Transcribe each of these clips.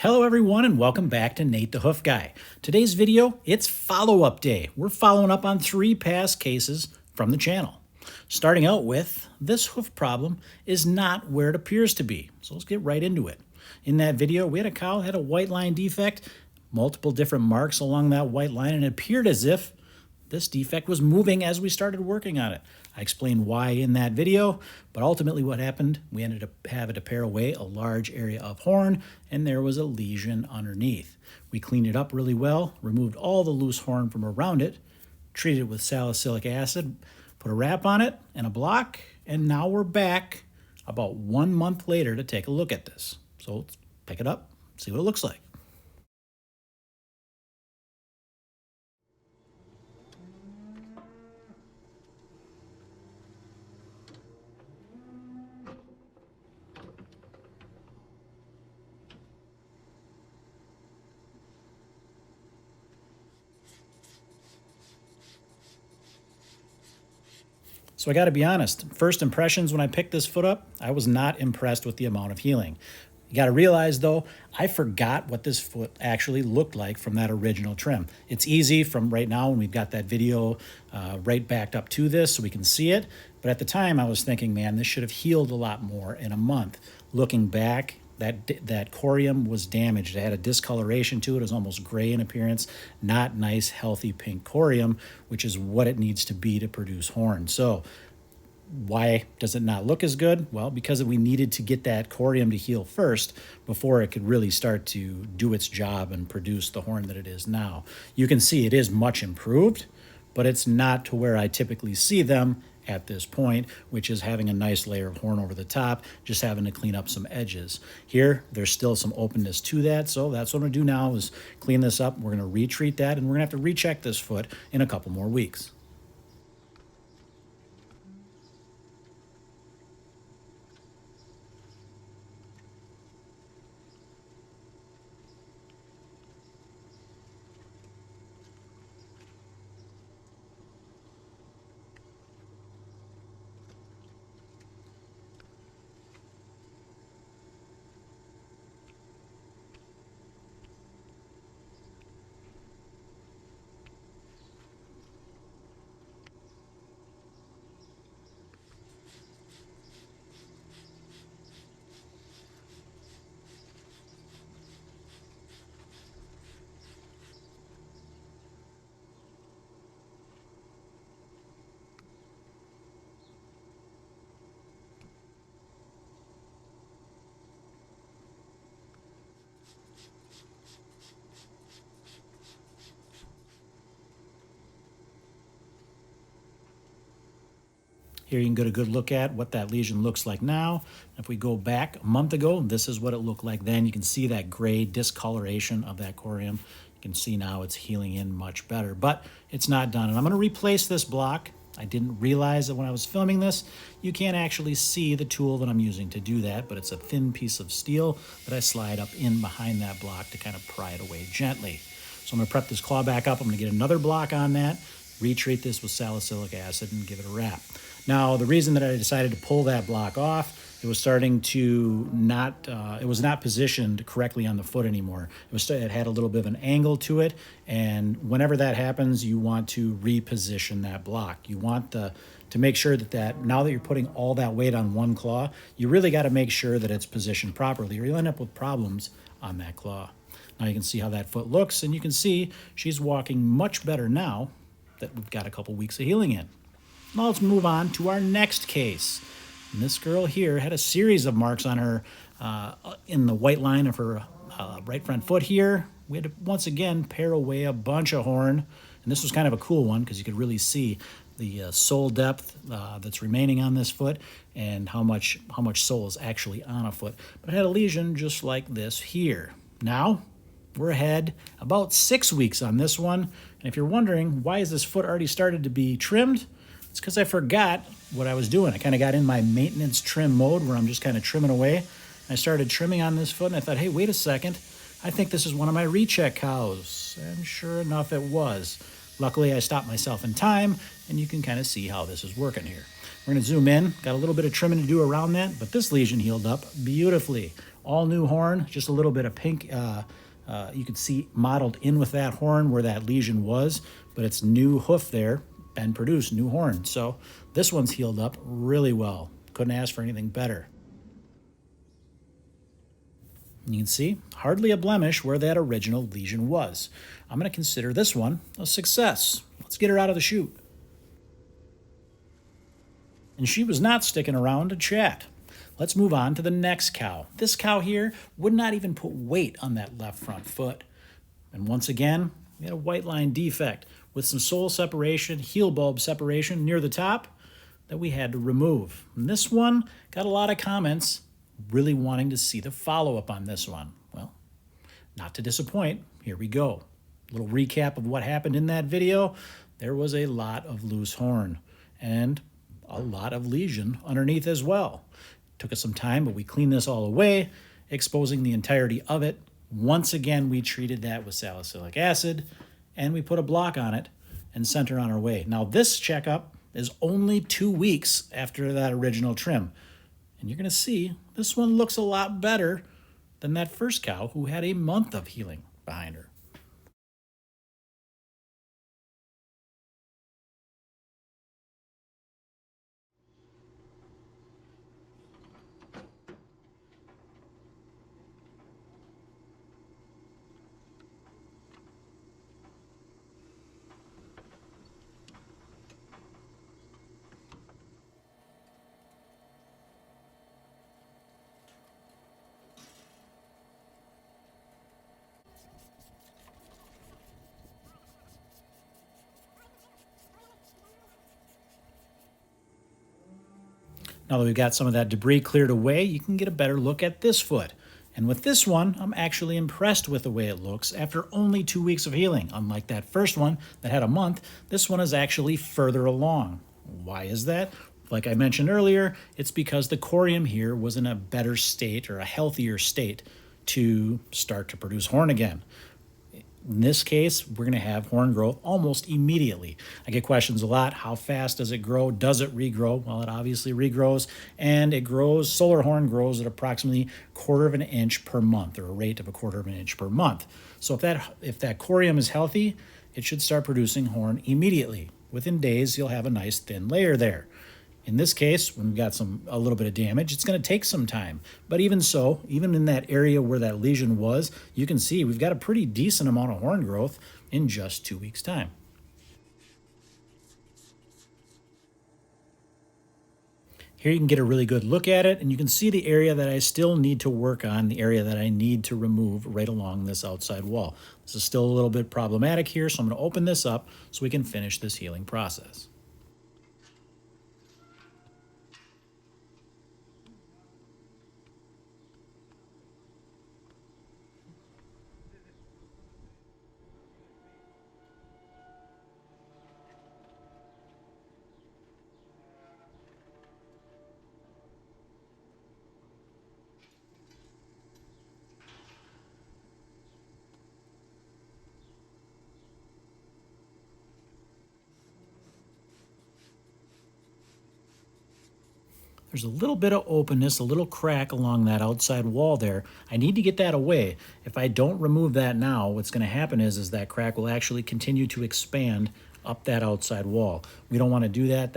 Hello everyone and welcome back to Nate the Hoof Guy. Today's video, it's follow-up day. We're following up on 3 past cases from the channel. Starting out with, this hoof problem is not where it appears to be. So let's get right into it. In that video, we had a cow that had a white line defect, multiple different marks along that white line, and it appeared as if this defect was moving as we started working on it. I explained why in that video, but ultimately what happened, we ended up having to pare away a large area of horn, and there was a lesion underneath. We cleaned it up really well, removed all the loose horn from around it, treated it with salicylic acid, put a wrap on it and a block, and now we're back about 1 month later to take a look at this. So let's pick it up, see what it looks like. So I got to be honest, first impressions when I picked this foot up, I was not impressed with the amount of healing. You got to realize though, I forgot what this foot actually looked like from that original trim. It's easy from right now when we've got that video right backed up to this so we can see it. But at the time I was thinking, man, this should have healed a lot more in a month. Looking back, that corium was damaged. It had a discoloration to it. It was almost gray in appearance. Not nice, healthy pink corium, which is what it needs to be to produce horn. So why does it not look as good? Well, because we needed to get that corium to heal first before it could really start to do its job and produce the horn that it is now. You can see it is much improved, but it's not to where I typically see them at this point, which is having a nice layer of horn over the top, just having to clean up some edges. Here, there's still some openness to that, so that's what I'm gonna do now is clean this up. We're gonna retreat that, and we're gonna have to recheck this foot in a couple more weeks. Here you can get a good look at what that lesion looks like now. If we go back a month ago, this is what it looked like then. You can see that gray discoloration of that corium. You can see now it's healing in much better, but it's not done. And I'm gonna replace this block. I didn't realize that when I was filming this, you can't actually see the tool that I'm using to do that, but it's a thin piece of steel that I slide up in behind that block to kind of pry it away gently. So I'm gonna prep this claw back up. I'm gonna get another block on that, retreat this with salicylic acid and give it a wrap. Now, the reason that I decided to pull that block off, it was starting to it was not positioned correctly on the foot anymore. It had a little bit of an angle to it, and whenever that happens, you want to reposition that block. You want to make sure that now that you're putting all that weight on one claw, you really got to make sure that it's positioned properly, or you'll end up with problems on that claw. Now you can see how that foot looks, and you can see she's walking much better now that we've got a couple weeks of healing in. Now let's move on to our next case. And this girl here had a series of marks on her in the white line of her right front foot here. We had to once again pare away a bunch of horn. And this was kind of a cool one because you could really see the sole depth that's remaining on this foot and how much sole is actually on a foot. But I had a lesion just like this here. Now we're ahead about 6 weeks on this one. And if you're wondering, why is this foot already started to be trimmed? It's because I forgot what I was doing. I kind of got in my maintenance trim mode where I'm just kind of trimming away. I started trimming on this foot and I thought, hey, wait a second. I think this is one of my recheck cows. And sure enough, it was. Luckily, I stopped myself in time, and you can kind of see how this is working here. We're going to zoom in. Got a little bit of trimming to do around that, but this lesion healed up beautifully. all new horn, just a little bit of pink. You could see modeled in with that horn where that lesion was, but it's new hoof there, been produced, new horn. So this one's healed up really well. Couldn't ask for anything better. You can see hardly a blemish where that original lesion was. I'm going to consider this one a success. Let's get her out of the chute. And she was not sticking around to chat. Let's move on to the next cow. This cow here would not even put weight on that left front foot. And once again, we had a white line defect with some sole separation, heel bulb separation near the top that we had to remove. And this one got a lot of comments really wanting to see the follow-up on this one. Well, not to disappoint, here we go. A little recap of what happened in that video. There was a lot of loose horn and a lot of lesion underneath as well. Took us some time, but we cleaned this all away, exposing the entirety of it. Once again, we treated that with salicylic acid, and we put a block on it and sent her on her way. Now, this checkup is only 2 weeks after that original trim. And you're going to see this one looks a lot better than that first cow who had a month of healing behind her. Now that we've got some of that debris cleared away, you can get a better look at this foot. And with this one, I'm actually impressed with the way it looks after only 2 weeks of healing. Unlike that first one that had a month, this one is actually further along. Why is that? Like I mentioned earlier, it's because the corium here was in a better state or a healthier state to start to produce horn again. In this case, we're going to have horn growth almost immediately. I get questions a lot. How fast does it grow? Does it regrow? Well, it obviously regrows, and it grows. Solar horn grows at approximately 1/4 of an inch per month, or a rate of 1/4 of an inch per month. So if that corium is healthy, it should start producing horn immediately. Within days, you'll have a nice thin layer there. In this case, when we've got a little bit of damage, it's going to take some time. But even so, even in that area where that lesion was, you can see we've got a pretty decent amount of horn growth in just 2 weeks' time. Here you can get a really good look at it, and you can see the area that I still need to work on, the area that I need to remove right along this outside wall. This is still a little bit problematic here, so I'm going to open this up so we can finish this healing process. There's a little bit of openness, a little crack along that outside wall there. I need to get that away. If I don't remove that now, what's going to happen is that crack will actually continue to expand up that outside wall. We don't want to do that.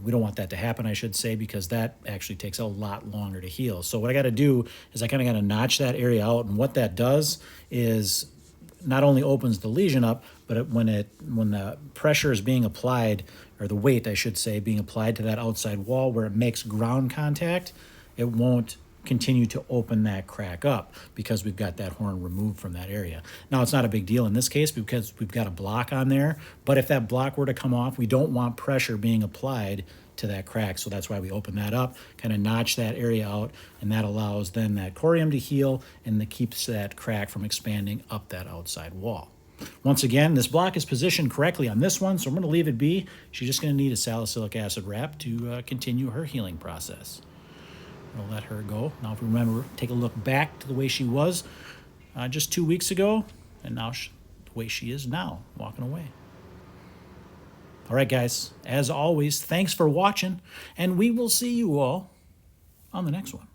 We don't want that to happen, I should say, because that actually takes a lot longer to heal. So what I got to do is I kind of got to notch that area out, and what that does is not only opens the lesion up, but when the pressure is being applied, or the weight, I should say, being applied to that outside wall where it makes ground contact, it won't continue to open that crack up because we've got that horn removed from that area. Now, it's not a big deal in this case because we've got a block on there, but if that block were to come off, we don't want pressure being applied to that crack, so that's why we open that up, kind of notch that area out, and that allows then that corium to heal, and that keeps that crack from expanding up that outside wall. Once again, this block is positioned correctly on this one, so I'm going to leave it be. She's just going to need a salicylic acid wrap to continue her healing process. We'll let her go. Now, if we remember, take a look back to the way she was just 2 weeks ago, and now the way she is now, walking away. All right, guys, as always, thanks for watching, and we will see you all on the next one.